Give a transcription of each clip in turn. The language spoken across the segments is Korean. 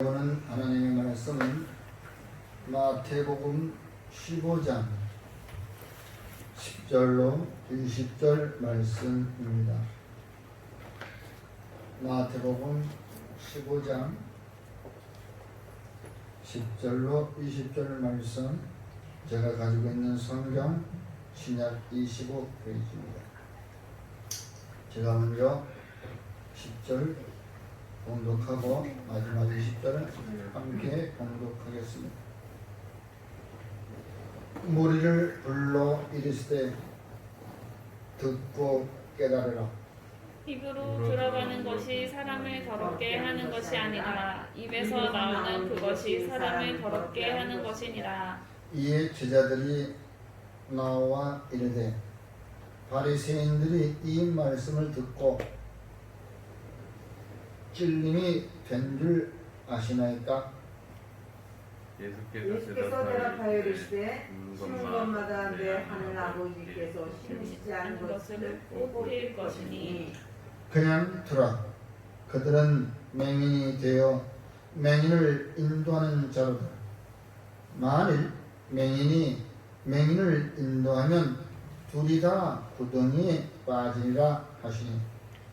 오늘 하나님의 말씀은 마태복음 15장 10절로 20절 말씀입니다. 마태복음 15장 10절로 20절 말씀, 제가 가지고 있는 성경 신약 25페이지입니다. 제가 먼저 10절 봉독하고 마지막 20절은 함께 봉독하겠습니다. 무리를 불러 이르시되 듣고 깨달으라. 입으로 들어가는 것이 사람을 더럽게 하는 것이 아니라 입에서 나오는 그것이 사람을 더럽게 하는 것이니라. 이에 제자들이 나와 이르되 바리새인들이 이 말씀을 듣고 찔림이 된 줄 아시나이까? 예수께서 대답하여 이르시되 심은 것마다 내 하늘 아버지께서 심으시지 않은 것을 뽑힐 것이니 그냥 두라. 그들은 맹인이 되어 맹인을 인도하는 자로다. 만일 맹인을 인도하면 둘이 다 구덩이에 빠지리라 하시니,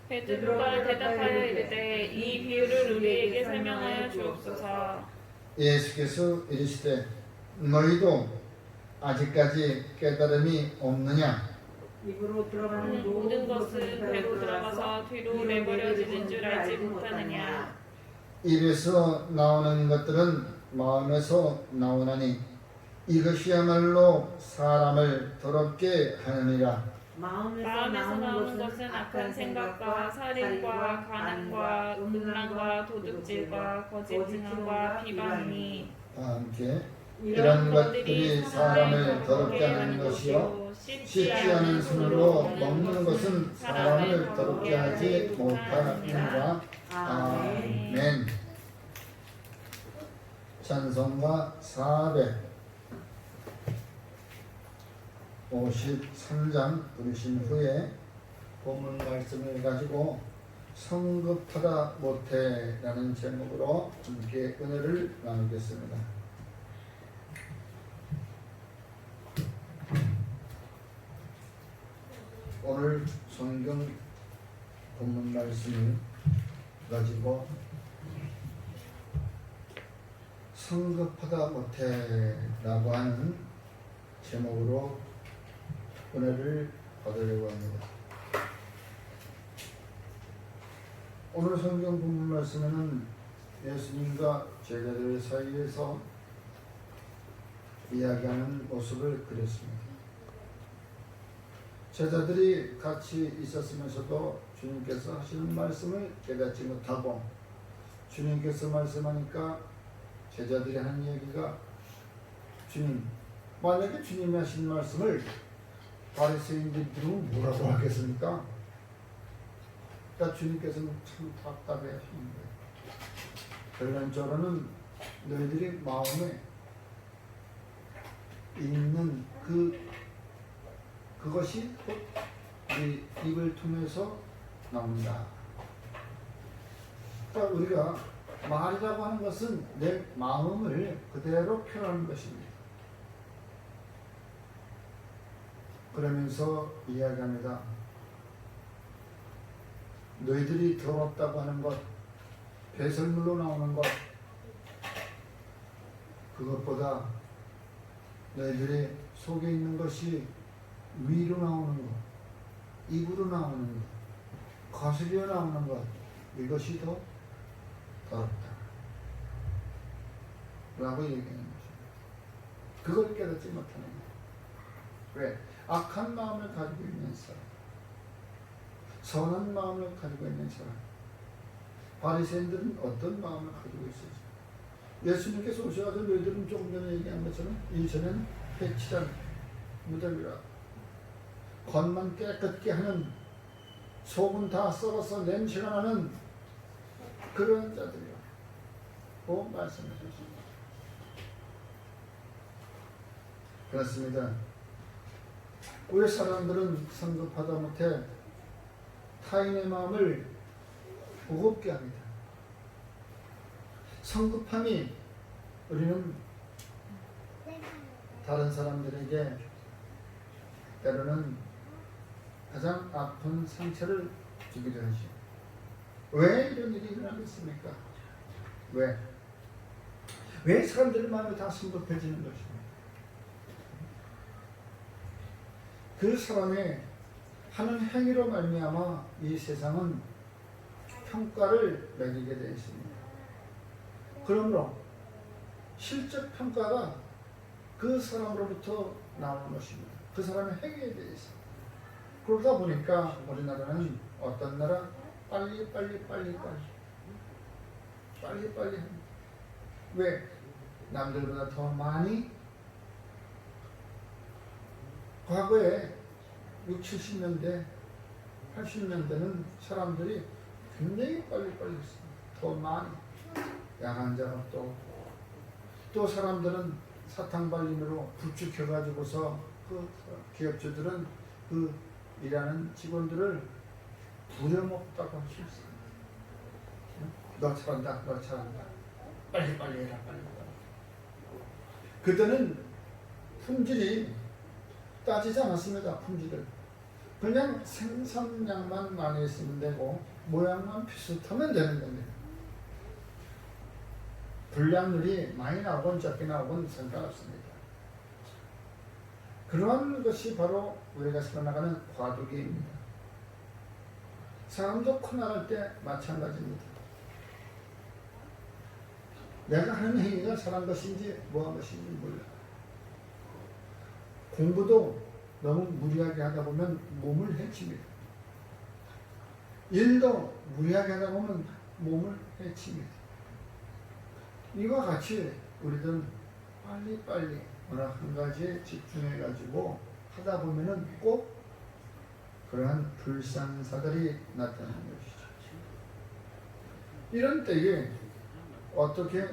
베드로가 대답하여 이르되 이 비유를 우리에게 설명하여 주옵소서. 예수께서 이르시되 너희도 아직까지 깨달음이 없느냐? 입으로 들어가는 모든 것은 배로 들어가서 뒤로 내버려지는 줄 알지 못하느냐. 입에서 나오는 것들은 마음에서 나오나니 이것이야말로 사람을 더럽게 하느니라. 마음에서 나오는 것은 악한 생각과 살인과 간음과 음란과 도둑질과 거짓 증언과 비방이니 함께 이런 것들이 사람을 더럽게 하는 것이요 씻지 않은 손으로 먹는 것은 사람을 더럽게 하지 못하느니라. 아멘. 찬송가 453장 부르신 후에 본문 말씀을 가지고 성급하다 못해 라는 제목으로 함께 은혜를 나누겠습니다. 오늘 성경 본문 말씀을 가지고 성급하다 못해 라고 하는 제목으로 은혜를 받으려고 합니다. 오늘 성경 본문 말씀에는 예수님과 제자들 사이에서 이야기하는 모습을 그렸습니다. 제자들이 같이 있었으면서도 주님께서 하시는 말씀을 깨닫지 못하고, 주님께서 말씀하니까 제자들이 하는 얘기가, 주님, 만약에 주님이 하신 말씀을 바리새인들이 들으면 뭐라고 하겠습니까? 그러니까 주님께서는 참 답답해 하시는 거예요. 결론적으로는 너희들이 마음에 있는 그것이 곧 우리 입을 통해서 나옵니다. 그러니까 우리가 말이라고 하는 것은 내 마음을 그대로 표현하는 것입니다. 그러면서 이야기합니다. 너희들이 더럽다고 하는 것, 배설물로 나오는 것, 그것보다 너희들의 속에 있는 것이 위로 나오는 것, 입으로 나오는 것, 거슬려 나오는 것, 이것이 더 더럽다 라고 얘기하는 것입니다. 그걸 깨닫지 못하는 거예요. 왜? 악한 마음을 가지고 있는 사람, 선한 마음을 가지고 있는 사람. 바리새인들은 어떤 마음을 가지고 있었죠? 예수님께서 오셔서 너희들은 조금 전에 얘기한 것처럼 이전에는 해칠한 무덤이라, 겉만 깨끗게 하는, 속은 다 썩어서 냄새가 나는 그런 자들이라고 말씀하셨습니다. 그렇습니다. 우리 사람들은 성급하다 못해 타인의 마음을 무겁게 합니다. 성급함이 우리는 다른 사람들에게 때로는 가장 아픈 상처를 주기도 하죠. 왜 이런 일이 일어나겠습니까? 왜 사람들의 마음이 다 성급해지는 것입니까? 그 사람의 하는 행위로 말미암아 이 세상은 평가를 매기게 되어 있습니다. 그러므로 실적 평가가 그 사람으로부터 나오는 것입니다. 그 사람의 행위에 대해 있습니다. 그러다 보니까 우리나라는 어떤 나라? 빨리 합니다. 왜? 남들보다 더 많이? 과거에 60, 70년대, 80년대는 사람들이 굉장히 빨리 했습니다. 더 많이. 야간 작업도 없고. 또 사람들은 사탕발림으로 부축해가지고서 그 기업주들은 그 일하는 직원들을 부려먹다고 할 수 있습니다. 너 잘한다. 빨리 해라. 그때는 품질이 따지지 않았습니다. 품질을. 그냥 생산량만 많이 있으면 되고 모양만 비슷하면 되는 겁니다. 분량률이 많이 나오건 적게 나오건 상관없습니다. 그러한 것이 바로 우리가 살아나가는 과도기입니다. 사람도 커나갈 때 마찬가지입니다. 내가 하는 행위가 사람 것인지 뭐한 것인지 몰라. 공부도 너무 무리하게 하다 보면 몸을 해칩니다. 일도 무리하게 하다 보면 몸을 해칩니다. 이와 같이 우리들은 빨리 어느 한 가지에 집중해가지고 하다 보면은 꼭 그러한 불상사들이 나타나는 것이죠. 이런 때에 어떻게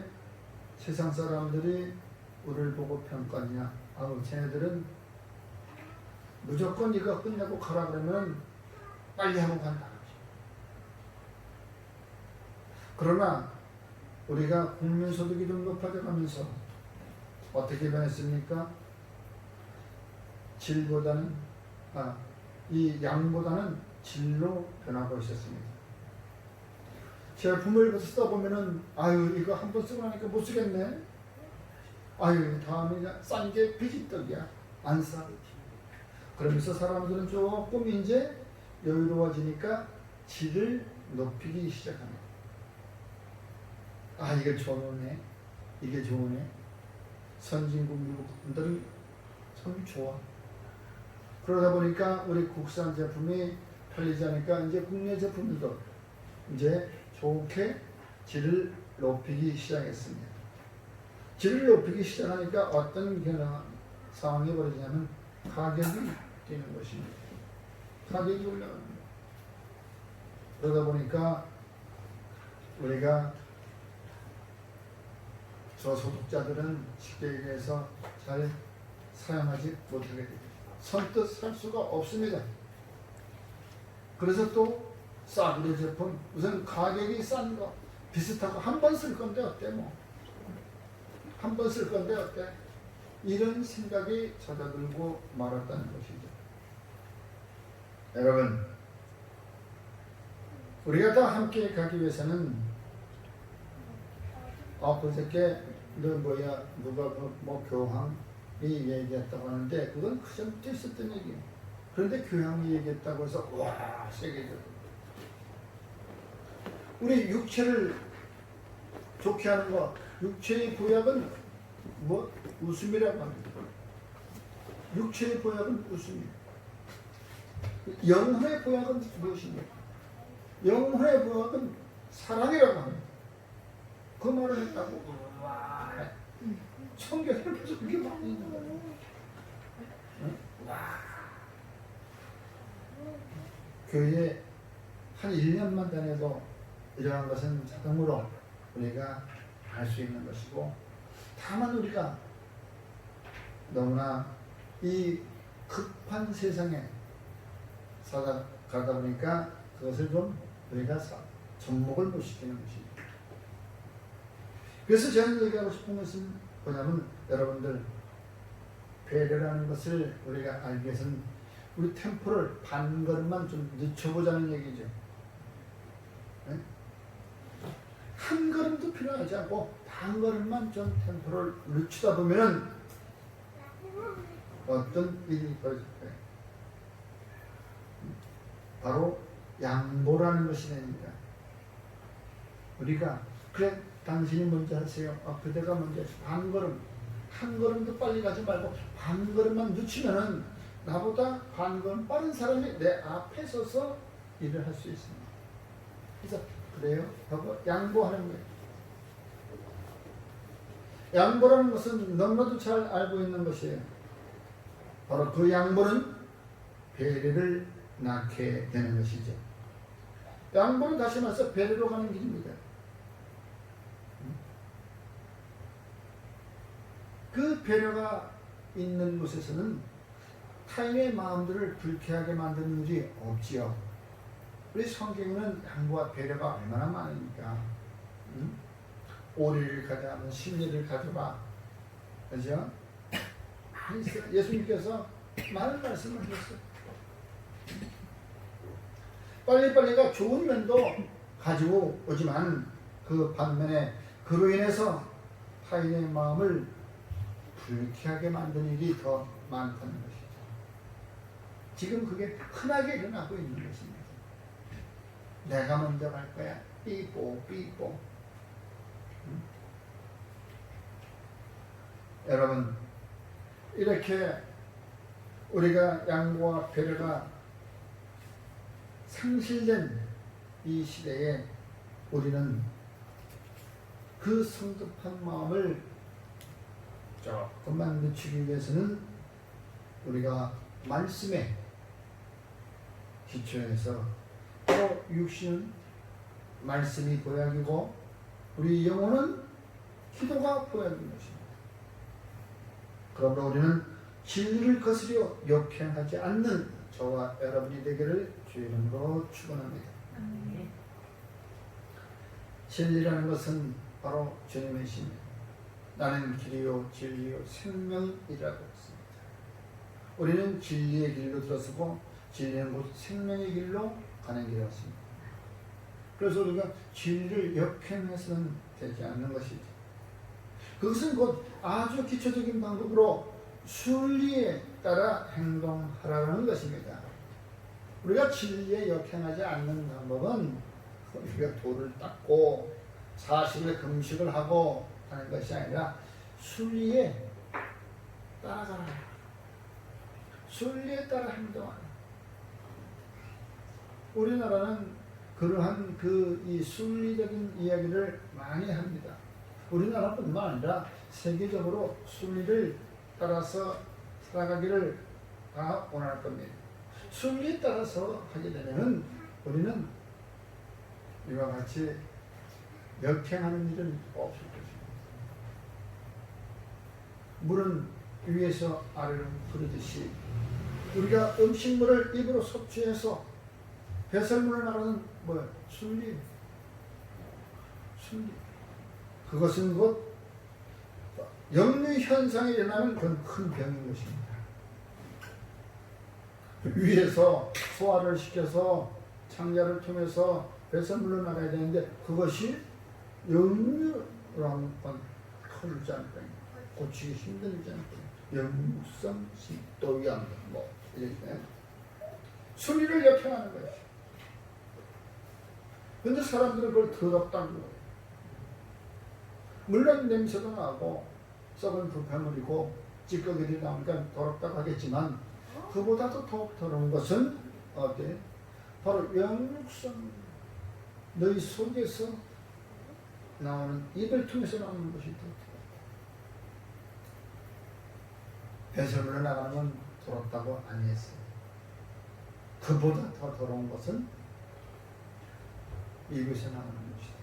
세상 사람들이 우리를 보고 평가하냐? 아우, 쟤네들은 무조건 이거 끝내고 가라 그러면 빨리 하고 간다. 그러나 우리가 국민소득이 좀 높아져 가면서 어떻게 변했습니까? 이 양보다는 질로 변하고 있었습니다. 제품을 쓰다 보면은 아유, 이거 한 번 쓰고 나니까 못 쓰겠네. 아유, 다음에 싼 게 비지떡이야. 안 싸. 그러면서 사람들은 조금 이제 여유로워지니까 질을 높이기 시작합니다. 아, 이게 좋네. 이게 좋네. 선진국 미국분들은 참 좋아. 그러다 보니까 우리 국산 제품이 팔리지 않으니까 이제 국내 제품들도 이제 좋게 질을 높이기 시작했습니다. 질을 높이기 시작하니까 어떤 상황이 벌어지냐면 가격이 뛰는 것입니다. 가격이 올라갑니다. 그러다 보니까 우리가 저소득자들은 쉽게 얘기해서 잘 사용하지 못하게 됩니다. 선뜻 살 수가 없습니다. 그래서 또 싸구려 제품, 우선 가격이 싼 거 비슷하고 한 번 쓸 건데 어때 뭐. 한 번 쓸 건데 어때. 이런 생각이 잦아들고 말았다는 것이죠. 여러분, 우리가 다 함께 가기 위해서는 그저께 누가 뭐 교황이 얘기했다고 하는데 그건 그전부터 있었던 얘기예요. 그런데 교황이 얘기했다고 해서 와, 세계적으로 우리 육체를 좋게 하는 것, 육체의 보약은 뭐? 웃음이라고 합니다. 육체의 보약은 웃음이에요. 영혼의 보약은 무엇입니까? 영혼의 보약은 사랑이라고 합니다. 그 말을 했다고. 와, 성경에 벌써 그게 많이 있는 거예요. 와. 교회에 한 1년만 다녀도 이러한 것은 자동으로 우리가 알 수 있는 것이고, 다만 우리가 너무나 이 급한 세상에 살아가다 보니까 그것을 좀 우리가 접목을 못 시키는 것입니다. 그래서 저는 얘기하고 싶은 것은 뭐냐면 여러분들 배려라는 것을 우리가 알기 위해서는 우리 템포를 반 걸음만 좀 늦춰보자는 얘기죠. 네? 한 걸음도 필요하지 않고 반 걸음만 좀 템포를 늦추다 보면은 어떤 일이 벌어질 거예요. 바로 양보라는 것이 됩니다. 우리가 그래 당신이 먼저 하세요. 그대가 먼저 하세요. 반 걸음, 한 걸음도 빨리 가지 말고 반 걸음만 늦추면은 나보다 반 걸음 빠른 사람이 내 앞에 서서 일을 할 수 있습니다. 그래서 그래요 하고 양보하는 거예요. 양보라는 것은 너무나도 잘 알고 있는 것이에요. 바로 그 양보는 배려를 낳게 되는 것이죠. 양보는 다시 말해서 배려로 가는 길입니다. 그 배려가 있는 곳에서는 타인의 마음들을 불쾌하게 만드는 일이 없지요. 우리 성경에는 양보와 배려가 얼마나 많으니까. 오리를 가져가면 심리를 가져봐. 그죠? 많이 있어요. 예수님께서 많은 말씀을 하셨어요. 빨리빨리가 좋은 면도 가지고 오지만 그 반면에 그로 인해서 타인의 마음을 불쾌하게 만드는 일이 더 많다는 것이죠. 지금 그게 흔하게 일어나고 있는 것입니다. 내가 먼저 갈 거야. 삐뽀 삐뽀. 여러분 이렇게 우리가 양보와 배려가 상실된 이 시대에 우리는 그 성급한 마음을 조금만 늦추기 위해서는 우리가 말씀에 기초해서 또 육신은 말씀이 보약이고 우리 영혼은 기도가 보약인 것입니다. 그러므로 우리는 진리를 거스려 역행하지 않는 저와 여러분이 되기를 주의 이름으로 축원합니다. 진리라는 것은 바로 주님의 신입니다. 나는 길이요 진리요 생명이라고 했습니다. 우리는 진리의 길로 들어서고 진리는 곧 생명의 길로 가는 길이었습니다. 그래서 우리가 진리를 역행해서는 되지 않는 것이죠. 그것은 곧 아주 기초적인 방법으로 순리에 따라 행동하라는 것입니다. 우리가 진리에 역행하지 않는 방법은 우리가 돌을 닦고 40일 금식을 하고 하는 것이 아니라 순리에 따라가라. 순리에 따라 행동하라. 우리나라는 그러한 이 순리적인 이야기를 많이 합니다. 우리나라뿐만 아니라 세계적으로 순리를 따라서 살아가기를 다 원할 겁니다. 순리에 따라서 하게 되면 우리는 이와 같이 역행하는 일은 없을 것입니다. 물은 위에서 아래로 흐르듯이 우리가 음식물을 입으로 섭취해서 배설물을 나가는 뭐야? 순리. 그것은 곧 역류 현상이 일어나는 그런 큰 병인 것입니다. 위에서 소화를 시켜서 창자를 통해서 배설물로 나가야 되는데 그것이 역류라는 건 큰 잔병, 고치기 힘든 잔병, 역류성 식도염 뭐 이렇게 순리를 역행하는 것이죠. 근데 사람들은 그걸 더럽다는 거예요. 물론 냄새도 나고 썩은 부패물이고 찌꺼기들이 나오니까 더럽다고 하겠지만 그보다도 더 더러운 것은 어때? 바로 영육성 너희 속에서 나오는 입을 통해서 나오는 것이 더 배설물로 나가는 건 더럽다고 아니했어요. 그보다 더 더러운 것은 입에서 나오는 것이다.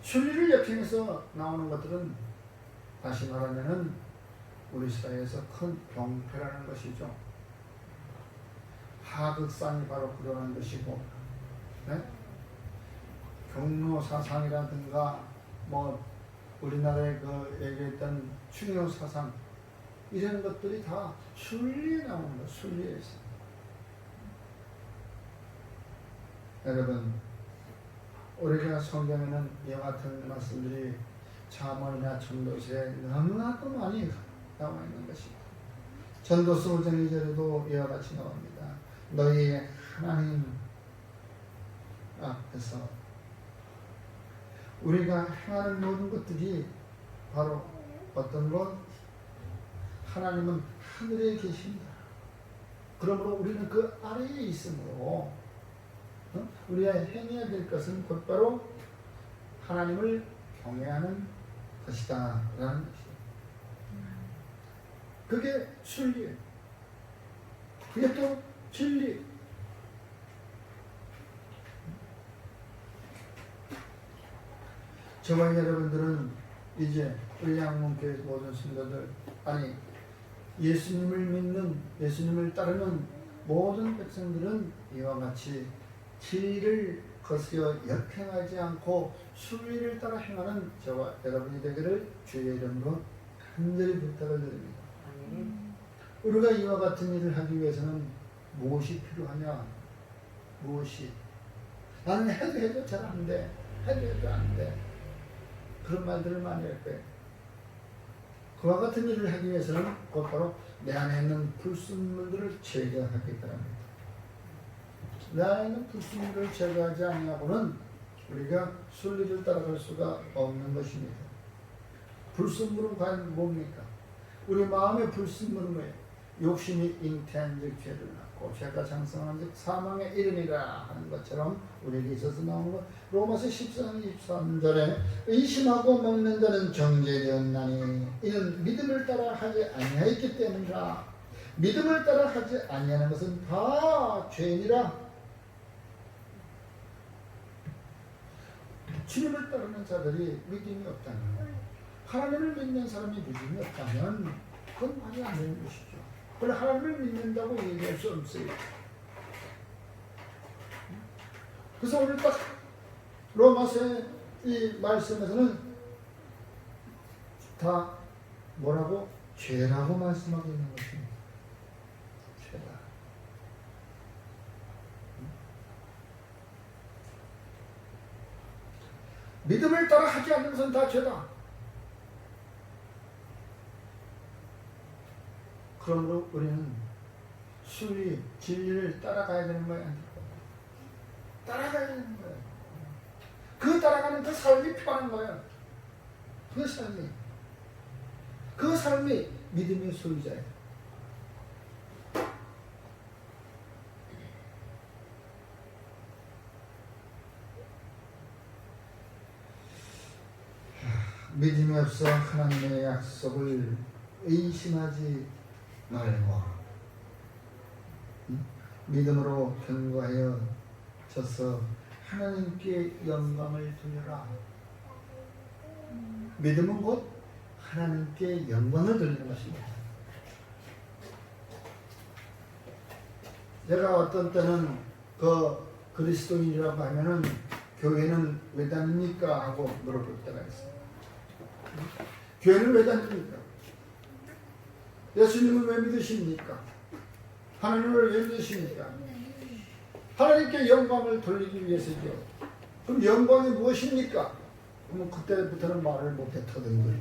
순리를 역행해서 나오는 것들은 다시 말하면은 우리 사회에서 큰 병폐라는 것이죠. 하극상이 바로 그러한 것이고, 네? 경로 사상이라든가 뭐 우리나라에 그 얘기했던 충효 사상 이런 것들이 다 순리에 나오는 거예요. 순리에서. 여러분, 우리가 성경에는 이와 같은 말씀들이 잠언이나 전도서에 너무나도 많이 나와 있는 것입니다. 전도서 5장 2절에도 이와 같이 나옵니다. 너희의 하나님 앞에서 우리가 행하는 모든 것들이 바로 어떤 것? 하나님은 하늘에 계십니다. 그러므로 우리는 그 아래에 있으므로 우리가 행해야 될 것은 곧바로 하나님을 경외하는 것이다 라는 것이죠. 그게 순리예요. 그게 또 진리. 저와 여러분들은 이제 우리 양문교회 모든 성도들, 아니 예수님을 믿는, 예수님을 따르는 모든 백성들은 이와 같이 진리를 거스려 역행하지 않고 순리를 따라 행하는 저와 여러분이 되기를 주의 이름으로 간절히 부탁을 드립니다. 우리가 이와 같은 일을 하기 위해서는 무엇이 필요하냐? 무엇이? 나는 해도 잘 안 돼. 해도 안 돼. 그런 말들을 많이 할 거예요. 그와 같은 일을 하기 위해서는 곧바로 내 안에 있는 불순물들을 제거하기 바랍니다. 내 안에 있는 불순물을 제거하지 아니하고는 우리가 순리를 따라갈 수가 없는 것입니다. 불순물은 과연 뭡니까? 우리 마음의 불순물은 뭐예요? 욕심이 잉태한 즉 죄를 낳고 죄가 장성한 즉 사망의 이름이라 하는 것처럼 우리에게 있어서 나오는 것. 로마서 14장 23절에 의심하고 먹는 자는 정죄되었나니 이는 믿음을 따라 하지 아니하였기 때문이라. 믿음을 따라 하지 아니하는 것은 다 죄니라. 주님을 따르는 자들이 믿음이 없다면, 하나님을 믿는 사람이 믿음이 없다면 그건 말이 안 되는 것이죠. 그걸 하나님을 믿는다고 얘기할 수 없어요. 그래서 오늘 딱 로마서의 이 말씀에서는 다 뭐라고? 죄라고 말씀하고 있는 것입니다. 죄다. 믿음을 따라 하지 않는 것은 다 죄다. 그러므로 우리는 순리, 진리를 따라가야 되는 거야. 따라가야 되는 거야. 그 따라가는 그 삶이 필요한 거야. 그 삶이. 그 삶이 믿음의 소유자야. 믿음이 없어 하나님의 약속을 의심하지 말고 믿음으로 견고하여 져서 하나님께 영광을 돌려라. 믿음은 곧 하나님께 영광을 돌리는 것입니다. 제가 어떤 때는 그 그리스도인이라고 하면은 교회는 왜 다닙니까? 하고 물어볼 때가 있어요. 교회는 왜 다닙니까? 예수님을 왜 믿으십니까? 하나님을 왜 믿으십니까? 하나님께 영광을 돌리기 위해서죠. 그럼 영광이 무엇입니까? 그러면 그때부터는 말을 못했거든 거예요.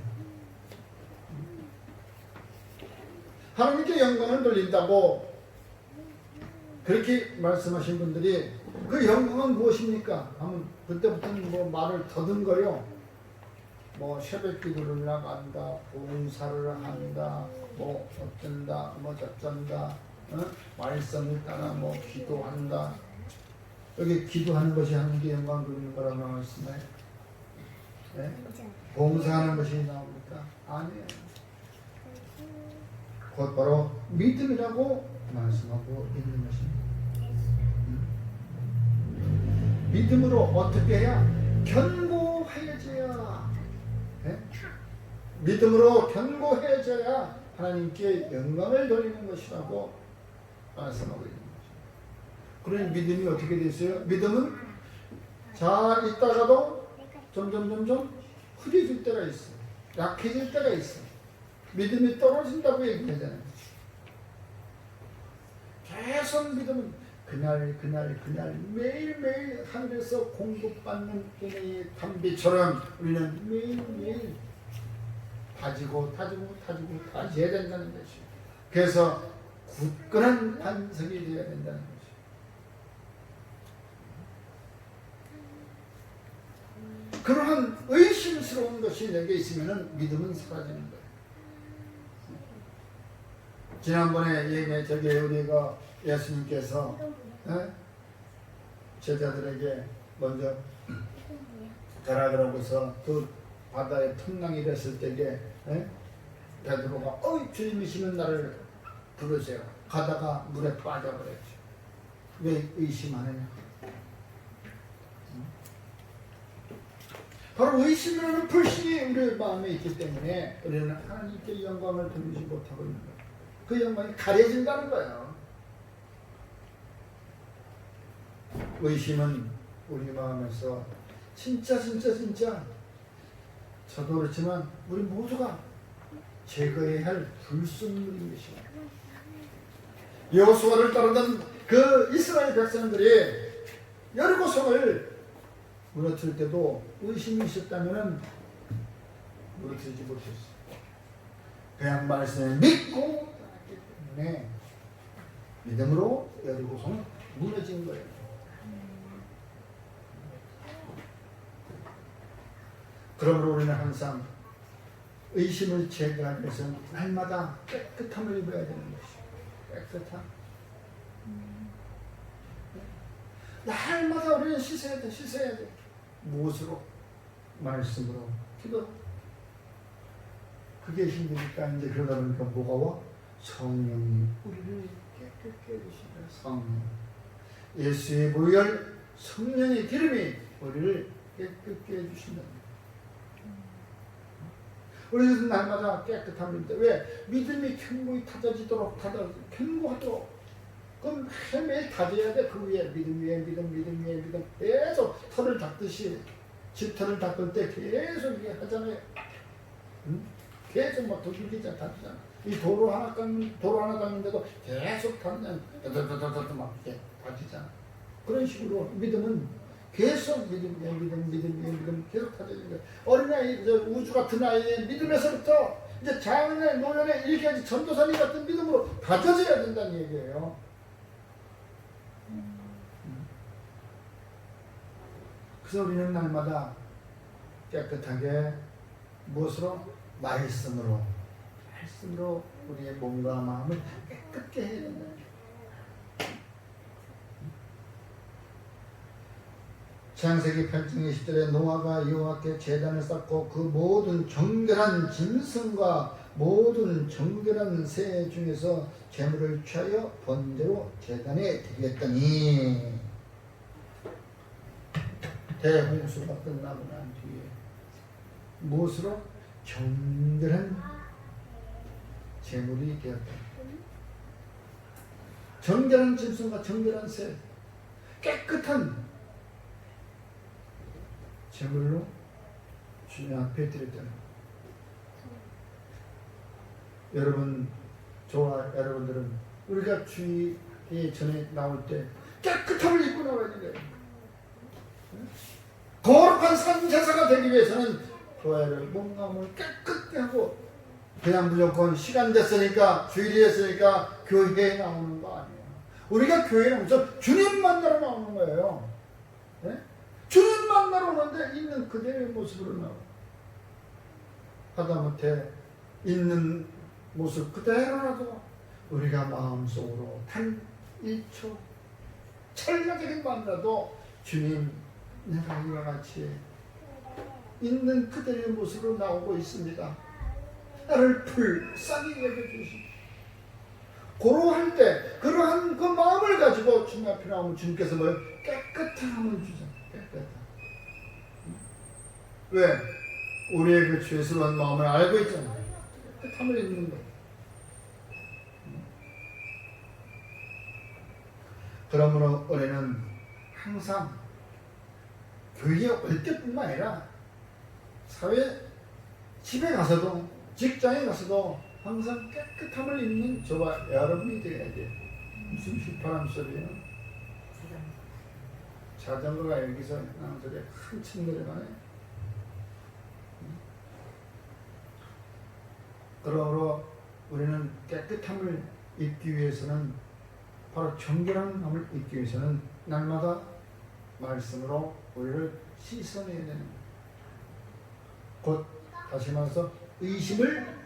하나님께 영광을 돌린다고 그렇게 말씀하신 분들이 그 영광은 무엇입니까? 하면 그때부터는 뭐 말을 더듬 거요. 뭐 새벽기도를 나간다, 봉사를 한다, 뭐 어쩐다, 뭐 저쩐다, 말씀을 따라 뭐 기도한다. 여기 기도하는 것이 하나님께 영광 돌리는 거라고 나와 있나요? 네? 봉사하는 것이 나옵니까? 아니에요. 곧 바로 믿음이라고 말씀하고 있는 것입니다. 믿음으로 어떻게 해야? 견고해져야. 네? 믿음으로 견고해져야 하나님께 영광을 돌리는 것이라고 말씀하고 있는 것입니다. 그러니 믿음이 어떻게 됐어요? 믿음은 잘 있다가도 점점 흐려질 때가 있어. 약해질 때가 있어. 믿음이 떨어진다고 얘기하잖아요. 계속 믿음은 그날 매일매일 하늘에서 공급받는 은혜의 담비처럼 우리는 매일매일 다지고 다져야 된다는 것이에요. 그래서 굳건한 반석이 되어야 된다는 것이에요. 그러한 의심스러운 것이 내게 있으면 믿음은 사라지는 거예요. 지난번에 우리가 예수님께서 제자들에게 먼저 가라 그러고서 그 바다에 풍랑이 됐을 때에 베드로가 주님이시면 나를 부르세요. 가다가 물에 빠져버렸죠. 왜 의심하느냐? 바로 의심이라는 불신이 우리 마음에 있기 때문에 우리는 하나님께 영광을 돌리지 못하고 있는 거예요. 그 영광이 가려진다는 거예요. 의심은 우리 마음에서 진짜 저도 그렇지만 우리 모두가 제거해야 할 불순물인 것입니다. 여호수아를 따르던 그 이스라엘 백성들이 여리고성을 무너뜨릴 때도 의심이 있었다면 무너뜨리지 못했어요. 그냥 말씀을 믿고 따랐기 때문에 믿음으로 여리고성은 무너진 거예요. 그러므로 우리는 항상 의심을 제거하기 위해서 날마다 깨끗함을 입어야 되는 것이에요. 깨끗함. 날마다 우리는 씻어야 돼. 무엇으로? 말씀으로, 기도. 그게 힘드니까 이제 그러다 보니까 뭐가 와? 성령이 우리를 깨끗게 해주신다. 성령. 예수의 보혈, 성령의 기름이 우리를 깨끗게 해주신다. 우리는 날마다 깨끗합니다. 왜? 믿음이 견고히 다져지도록 견고하도록. 그럼 매일 다져야 돼. 그 위에 믿음 위에 믿음 계속 털을 닦듯이 집털을 닦을 때 계속 이게 하잖아요. 응? 계속 막 도둑이잖아, 다지잖아. 이 도로 하나 깎는데도 계속 닦는 막 이렇게 다지잖아. 그런 식으로 믿음은 계속 믿음 계속 다져지는 거예요. 어린아이, 우주 같은 아이의 믿음에서부터 이제 장래, 노년에 이렇게 전도사님 같은 믿음으로 다져져야 된다는 얘기예요. 그래서 우리는 날마다 깨끗하게 무엇으로? 말씀으로 우리의 몸과 마음을 깨끗게 해야 된다. 창세기 8장 20절에 노아가 여호와께 제단을 쌓고 그 모든 정결한 짐승과 모든 정결한 새 중에서 제물을 취하여 번제로 제단에 드렸더니 대홍수가 끝나고 난 뒤에 무엇으로? 정결한 제물이 되었다. 정결한 짐승과 정결한 새, 깨끗한 제물로 주님 앞에 드렸다는 여러분, 저와 여러분들은 우리가 주의 전에 나올 때 깨끗함을 입고 나와야 돼요. 거룩한 산제사가 되기 위해서는 교회를 몸감을 깨끗게 하고 그냥 무조건 시간 됐으니까 주일이 됐으니까 교회에 나오는 거 아니에요. 우리가 교회에 나오면서 주님 만나러 나오는 거예요. 네? 주님 만나러 오는데 있는 그대의 모습으로 나와. 하다못해 있는 모습 그대로라도 우리가 마음속으로 단 1초 찰나적인 마음이라도 주님, 내가 이와 같이 있는 그대의 모습으로 나오고 있습니다. 나를 불쌍히 여겨주시고 그러할 때 그러한 그 마음을 가지고 주님 앞에 나오면 주님께서 뭘? 깨끗함을 주잖아요. 깨끗함. 왜? 우리의 그 죄스러운 마음을 알고 있잖아요. 깨끗함을 입는 거예요. 그러므로 우리는 항상 교회에 올 때뿐만 아니라 사회 집에 가서도 직장에 가서도 항상 깨끗함을 입는 저와 여러분이 되어야 돼. 무슨 휘파람 소리예요? 자전거가 여기서 나는 소리 한참 내려가네. 그러므로 우리는 깨끗함을 입기 위해서는 바로 정결한 마음을 입기 위해서는 날마다 말씀으로 우리를 씻어내야 되는 거예요. 곧 다시 말해서 의심을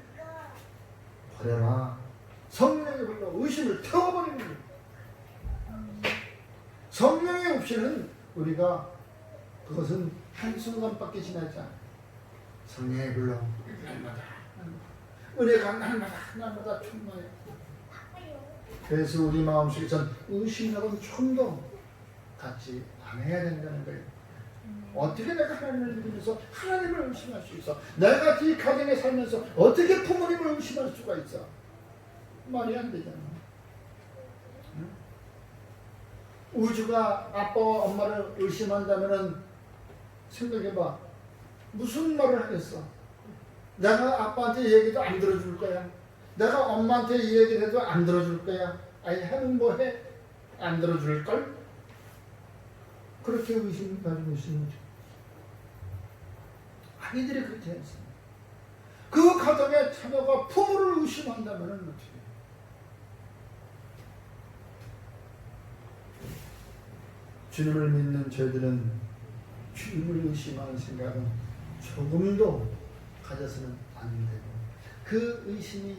버려라. 성령의 불로 의심을 태워버리는 거예요. 성령의 없이는 우리가 그것은 한순간밖에 지나지 않아요. 성령의 불로 날마다 은혜가 날마다 충만해요. 그래서 우리 마음속에선 의심이라고는 좀도 갖지 않아야 된다는 거예요. 어떻게 내가 하나님을 믿으면서 하나님을 의심할 수 있어? 내가 이 가정에 살면서 어떻게 부모님을 의심할 수가 있어? 말이 안 되잖아. 응? 우주가 아빠와 엄마를 의심한다면은 생각해봐. 무슨 말을 하겠어? 내가 아빠한테 얘기도 안 들어줄 거야. 내가 엄마한테 얘기를 해도 안 들어줄 거야. 아니 하는 뭐 해? 안 들어줄걸? 그렇게 의심을 가지고 있는 거죠. 아이들이 그렇게 했습니다. 그 가정의 자녀가 부모를 의심한다면 어떻게 해요? 주님을 믿는 저희들은 주님을 의심하는 생각은 조금도 가져서는 안 되고 그 의심이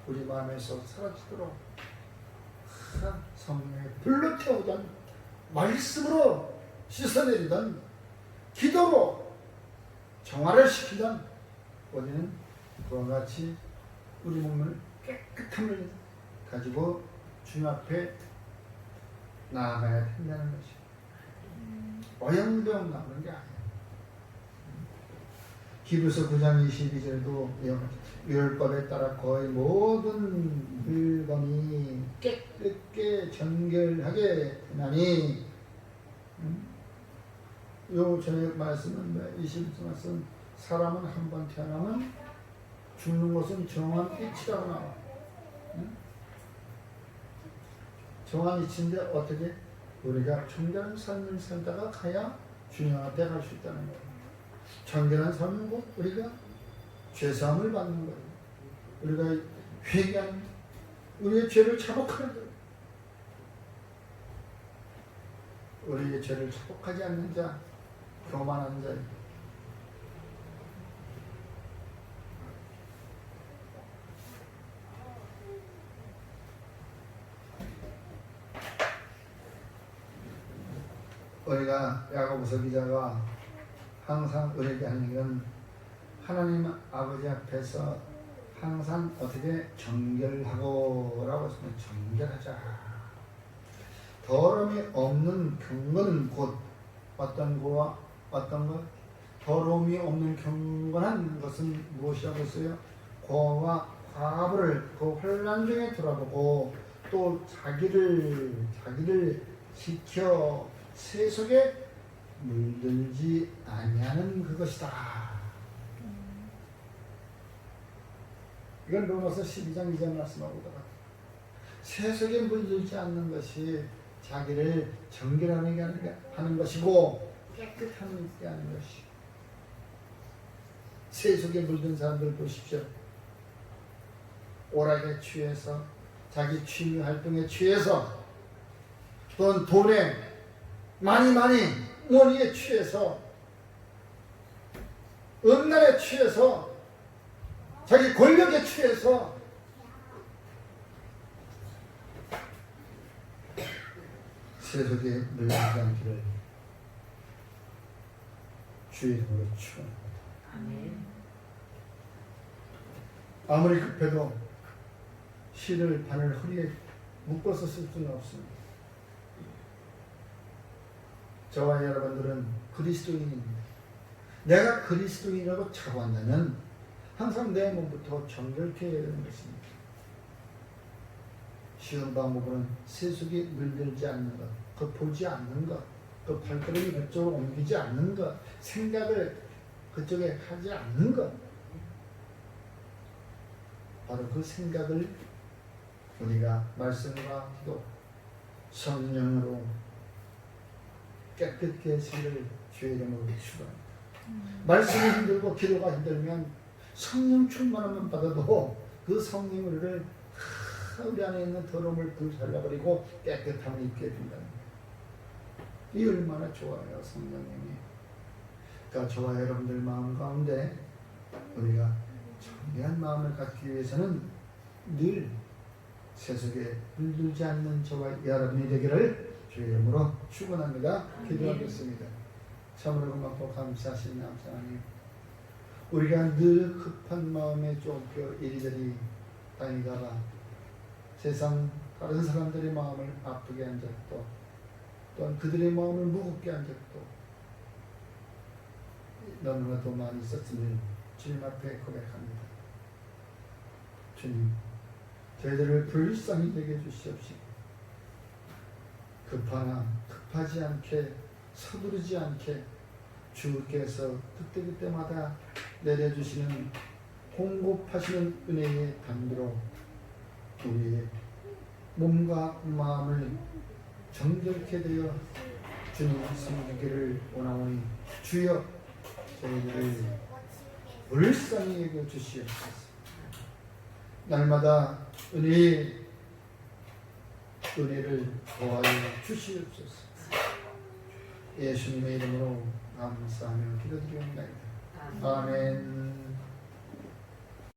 우리 마음에서 사라지도록 성령의 불로 태우던 말씀으로 씻어내리던 기도로 정화를 시키던 우리는 그와 같이 우리 몸을 깨끗함을 가지고 주님 앞에 나아가야 된다는 것이에요. 어영부영 나오는 게 아니에요. 히브리서 9장 22절도 율법에 따라 거의 모든 물건이 깨끗게 정결하게 되나니 요 전에 말씀은 20절 말씀 사람은 한 번 태어나면 죽는 것은 정한 이치라고 나와. 정한 이치인데 어떻게 우리가 정결한 삶을 살다가 가야 주님 앞에 갈 수 있다는 거예요. 정결한 삶은 곧 우리가 죄사함을 받는 거예요. 우리가 회개하는 우리의 죄를 자복하는 거예요. 우리의 죄를 자복하지 않는 자, 교만한 자. 우리가 야고보서 기자가 항상 우리에게 하는 건 하나님 아버지 앞에서 항상 어떻게 정결하고 라고 했으면 정결하자. 더러움이 없는 경건은 곧 어떤 거와 어떤 것? 더러움이 없는 경건한 것은 무엇이라고 했어요? 고아와 과부를 그 환난 중에 돌아보고 또 자기를 지켜 세속에 물들지 아니하는 그것이다. 이건 로마서 12장 2절 말씀하고 같아요. 세속에 물들지 않는 것이 자기를 정결하게 하는 것이고 깨끗함을 있게 하는 것이. 세속에 물든 사람들 보십시오. 오락에 취해서 자기 취미 활동에 취해서 또는 돈에 많이 머니에 취해서 음란에 취해서 자기 권력에 취해서 세속에 물들지 않기를 주의 이름으로 축원합니다. 아무리 급해도 실을 바늘 허리에 묶어서 쓸 수는 없습니다. 저와 여러분들은 그리스도인입니다. 내가 그리스도인이라고 자부한다면 항상 내 몸부터 정결케 해야 되는 것입니다. 쉬운 방법은 세속에 물들지 않는 것, 그 보지 않는 것, 그 발걸음이 그쪽으로 옮기지 않는 것, 생각을 그쪽에 하지 않는 것, 바로 그 생각을 우리가 말씀과 기도, 성령으로 깨끗게 해주기를 주의 이름으로 축원합니다. 말씀이 힘들고 기도가 힘들면 성령 충만함만 받아도 그 성령이 우리를 우리 안에 있는 더러움을 불살라버리고 깨끗함을 입게 된다는 거예요. 이 얼마나 좋아요, 성령님이. 그러니까 저와 여러분들 마음 가운데 우리가 청결한 마음을 갖기 위해서는 늘 세속에 물들지 않는 저와 여러분이 되기를 주의 이름으로 축원합니다. 기도하겠습니다. 참으로 고맙고 감사하신 하나님, 우리가 늘 급한 마음에 쫓겨 이리저리 다니다가 세상 다른 사람들의 마음을 아프게 한 적도, 또한 그들의 마음을 무겁게 한 적도 너무나도 많이 있었음을 주님 앞에 고백합니다. 주님, 저희들을 불쌍히 되게 해주시옵시고 급하지 않게 서두르지 않게 주께서 그때그때마다 내려주시는 공급하시는 은혜의 담비로 우리의 몸과 마음을 정결케 되어 주님 섬기기를 원하오니 주여 저희들을 불쌍히 여겨 주시옵소서. 날마다 은혜를 더하여 주시옵소서. 예수님의 이름으로 감사하며 기도드리옵나이다. 아멘.